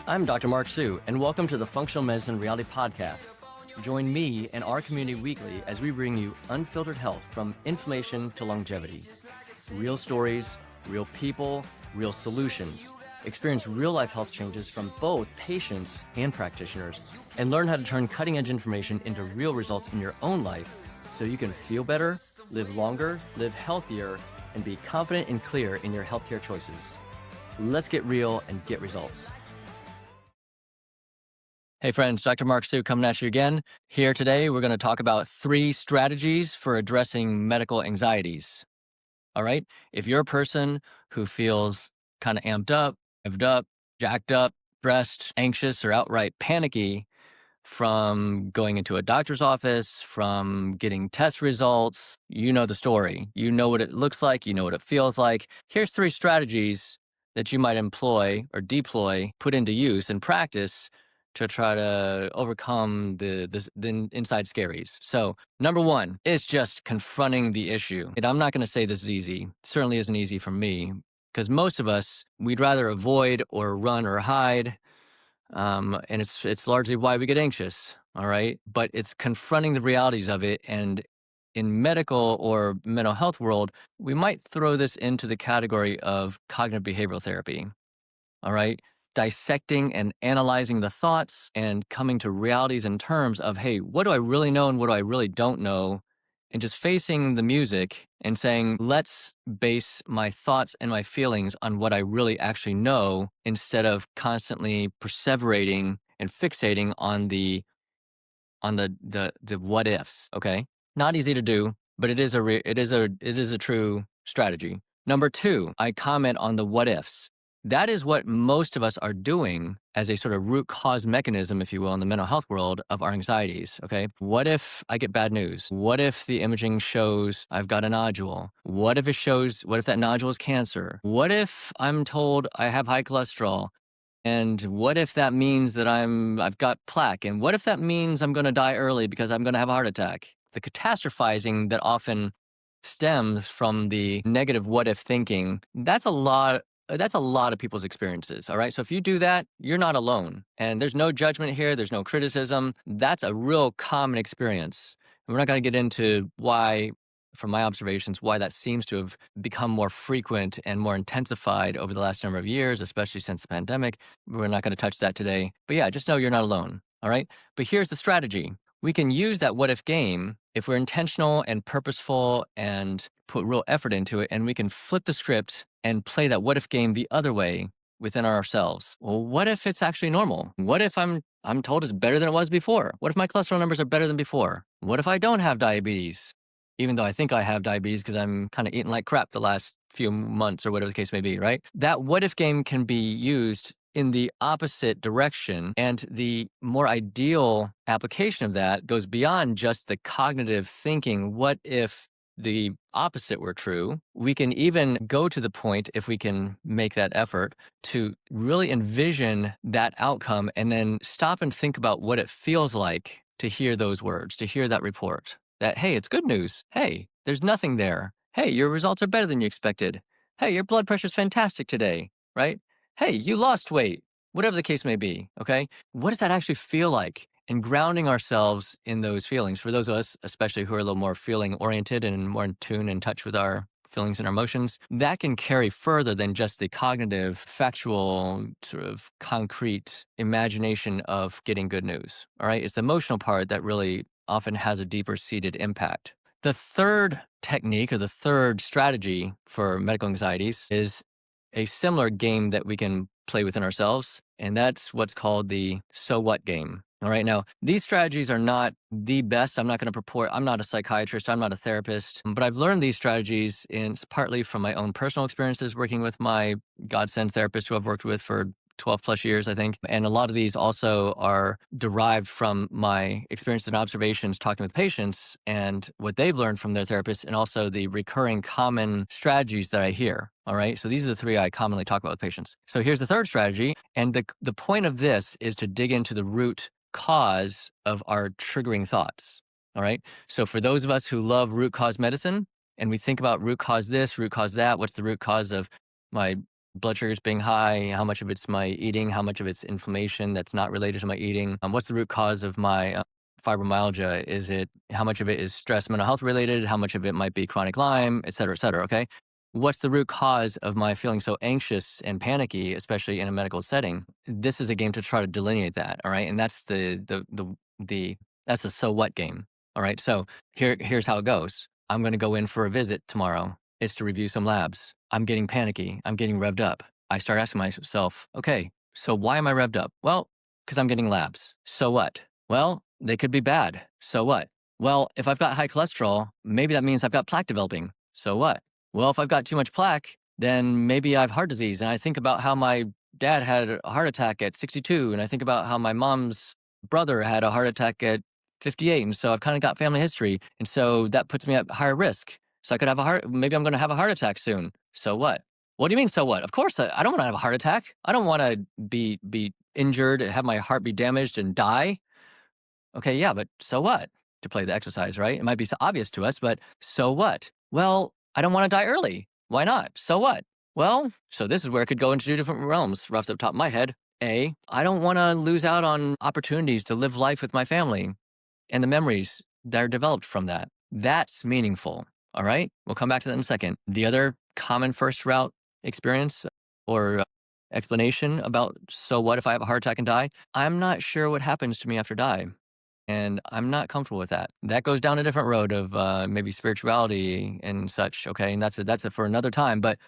I'm Dr. Mark Sue, and welcome to the Functional Medicine Reality Podcast. Join me and our community weekly as we bring you unfiltered health from inflammation to longevity. Real stories, real people, real solutions. Experience real-life health changes from both patients and practitioners, and learn how to turn cutting-edge information into real results in your own life so you can feel better, live longer, live healthier, and be confident and clear in your healthcare choices. Let's get real and get results. Hey friends, Dr. Mark Sue coming at you again. Here today, we're going to talk about 3 strategies for addressing medical anxieties. All right? If you're a person who feels kind of amped up, revved up, jacked up, stressed, anxious, or outright panicky from going into a doctor's office, from getting test results, you know the story. You know what it looks like. You know what it feels like. Here's 3 strategies that you might employ or deploy, put into use and practice to try to overcome the inside scaries. So number 1 is just confronting the issue. And I'm not going to say this is easy. It certainly isn't easy for me, because most of us, we'd rather avoid or run or hide. And it's largely why we get anxious. All right. But it's confronting the realities of it. And in medical or mental health world, we might throw this into the category of cognitive behavioral therapy. All right. Dissecting and analyzing the thoughts and coming to realities in terms of, hey, what do I really know and what do I really don't know? And just facing the music and saying, let's base my thoughts and my feelings on what I really actually know, instead of constantly perseverating and fixating on the what ifs. Okay. Not easy to do, but it is a true strategy. Number 2, I comment on the what ifs. That is what most of us are doing as a sort of root cause mechanism, if you will, in the mental health world of our anxieties. Okay. What if I get bad news? What if the imaging shows I've got a nodule? What if that nodule is cancer? What if I'm told I have high cholesterol? And what if that means that I've got plaque? And what if that means I'm going to die early because I'm going to have a heart attack? The catastrophizing that often stems from the negative what if thinking, that's a lot of people's experiences. All right. So if you do that, you're not alone. And there's no judgment here. There's no criticism. That's a real common experience. And we're not going to get into why, from my observations, why that seems to have become more frequent and more intensified over the last number of years, especially since the pandemic. We're not going to touch that today. But yeah, just know you're not alone. All right. But here's the strategy. We can use that what if game if we're intentional and purposeful and put real effort into it, and we can flip the script and play that what if game the other way within ourselves. Well, what if it's actually normal? What if I'm told it's better than it was before? What if my cholesterol numbers are better than before? What if I don't have diabetes? Even though I think I have diabetes because I'm kind of eating like crap the last few months or whatever the case may be, right? That what if game can be used in the opposite direction. And the more ideal application of that goes beyond just the cognitive thinking. What if the opposite were true? We can even go to the point, if we can make that effort, to really envision that outcome and then stop and think about what it feels like to hear those words, to hear that report. That, hey, it's good news. Hey, there's nothing there. Hey, your results are better than you expected. Hey, your blood pressure's fantastic today, right? Hey, you lost weight, whatever the case may be, okay? What does that actually feel like? And grounding ourselves in those feelings, for those of us, especially who are a little more feeling oriented and more in tune and touch with our feelings and our emotions, that can carry further than just the cognitive, factual, sort of concrete imagination of getting good news, all right? It's the emotional part that really often has a deeper seated impact. The third technique or the third strategy for medical anxieties is a similar game that we can play within ourselves, and that's what's called the so what game. All right. Now, these strategies are not the best. I'm not a psychiatrist, I'm not a therapist, but I've learned these strategies partly from my own personal experiences working with my godsend therapist who I've worked with for 12 plus years, I think. And a lot of these also are derived from my experiences and observations talking with patients and what they've learned from their therapists, and also the recurring common strategies that I hear. All right. So these are the 3 I commonly talk about with patients. So here's the third strategy. And the point of this is to dig into the root cause of our triggering thoughts. All right. So for those of us who love root cause medicine and we think about root cause this, root cause that, what's the root cause of my blood sugars being high, how much of it's my eating, how much of it's inflammation that's not related to my eating, what's the root cause of my fibromyalgia? Is it how much of it is stress, mental health related? How much of it might be chronic Lyme, et cetera, et cetera? Okay. What's the root cause of my feeling so anxious and panicky, especially in a medical setting? This is a game to try to delineate that. All right. And that's the that's the so what game. All right. So here's how it goes. I'm going to go in for a visit tomorrow. It's to review some labs. I'm getting panicky. I'm getting revved up. I start asking myself, okay, so why am I revved up? Well, because I'm getting labs. So what? Well, they could be bad. So what? Well, if I've got high cholesterol, maybe that means I've got plaque developing. So what? Well, if I've got too much plaque, then maybe I have heart disease. And I think about how my dad had a heart attack at 62. And I think about how my mom's brother had a heart attack at 58. And so I've kind of got family history. And so that puts me at higher risk. So I could have maybe I'm going to have a heart attack soon. So what? What do you mean, so what? Of course, I don't want to have a heart attack. I don't want to be injured, have my heart be damaged and die. Okay, yeah, but so what? To play the exercise, right? It might be so obvious to us, but so what? Well, I don't want to die early. Why not? So what? Well, so this is where it could go into two different realms, rough up the top of my head. A, I don't want to lose out on opportunities to live life with my family and the memories that are developed from that. That's meaningful. All right. We'll come back to that in a second. The other common first route experience or explanation about so what if I have a heart attack and die? I'm not sure what happens to me after die. And I'm not comfortable with that. That goes down a different road of maybe spirituality and such. Okay. And that's it for another time. But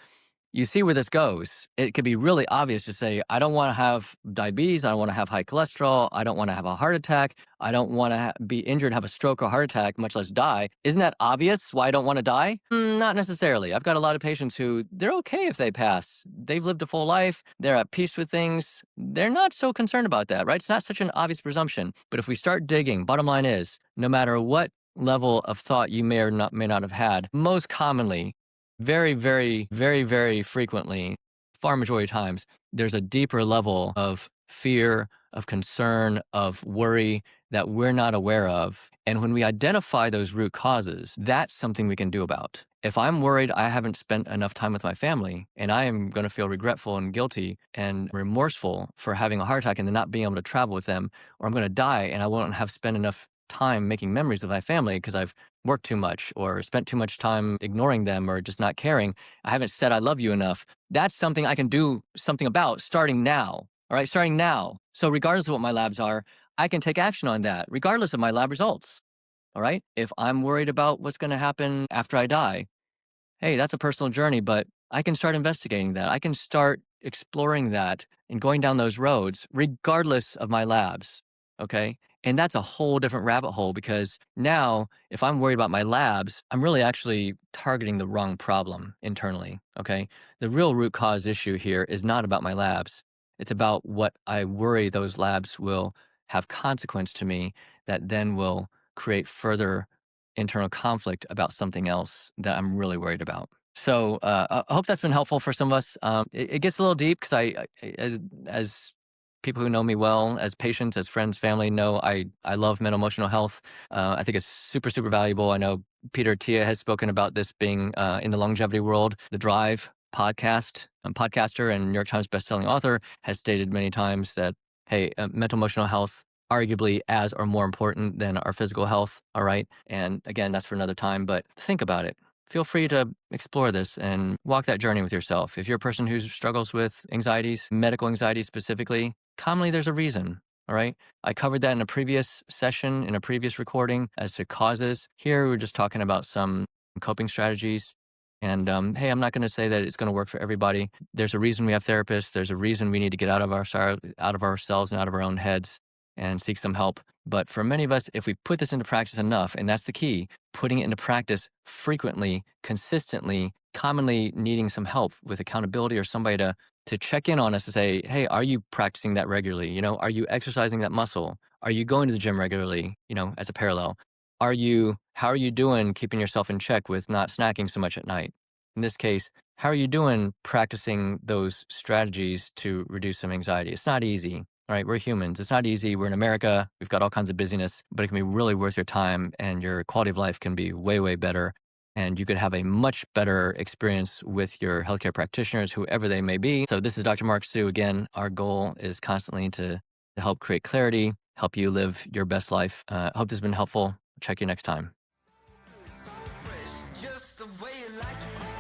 you see where this goes. It could be really obvious to say, I don't want to have diabetes. I don't want to have high cholesterol. I don't want to have a heart attack. I don't want to be injured, have a stroke or heart attack, much less die. Isn't that obvious why I don't want to die? Not necessarily. I've got a lot of patients who they're okay if they pass. They've lived a full life. They're at peace with things. They're not so concerned about that, right? It's not such an obvious presumption. But if we start digging, bottom line is, no matter what level of thought you may not have had, most commonly very, very, very, very frequently, far majority of times, there's a deeper level of fear, of concern, of worry that we're not aware of. And when we identify those root causes, that's something we can do about. If I'm worried I haven't spent enough time with my family and I am going to feel regretful and guilty and remorseful for having a heart attack and then not being able to travel with them, or I'm going to die and I won't have spent enough time making memories with my family because I've worked too much or spent too much time ignoring them or just not caring. I haven't said I love you enough. That's something I can do something about starting now. All right, starting now. So regardless of what my labs are, I can take action on that regardless of my lab results. All right. If I'm worried about what's going to happen after I die, hey, that's a personal journey, but I can start investigating that. I can start exploring that and going down those roads, regardless of my labs. Okay. And that's a whole different rabbit hole because now, if I'm worried about my labs, I'm really actually targeting the wrong problem internally. Okay. The real root cause issue here is not about my labs. It's about what I worry those labs will have consequence to me that then will create further internal conflict about something else that I'm really worried about. So I hope that's been helpful for some of us. It gets a little deep because as people who know me well, as patients, as friends, family know, I love mental emotional health. I think it's super, super valuable. I know Peter Tia has spoken about this being in the longevity world. The Drive podcaster and New York Times bestselling author, has stated many times that, hey, mental emotional health arguably as or more important than our physical health. All right. And again, that's for another time, but think about it. Feel free to explore this and walk that journey with yourself. If you're a person who struggles with anxieties, medical anxieties specifically, commonly there's a reason. All right. I covered that in a previous session, in a previous recording as to causes. Here, we're just talking about some coping strategies. And hey, I'm not going to say that it's going to work for everybody. There's a reason we have therapists. There's a reason we need to get out of ourselves and out of our own heads and seek some help. But for many of us, if we put this into practice enough, and that's the key, putting it into practice frequently, consistently, commonly needing some help with accountability or somebody to check in on us to say, hey, are you practicing that regularly? Are you exercising that muscle? Are you going to the gym regularly, as a parallel? How are you doing keeping yourself in check with not snacking so much at night? In this case, how are you doing practicing those strategies to reduce some anxiety? It's not easy. All right, we're humans. It's not easy. We're in America. We've got all kinds of busyness, but it can be really worth your time and your quality of life can be way, way better. and you could have a much better experience with your healthcare practitioners, whoever they may be. So this is Dr. Mark Sue. Again, our goal is constantly to help create clarity, help you live your best life. Hope this has been helpful. Check you next time. So fresh, just the way you like it.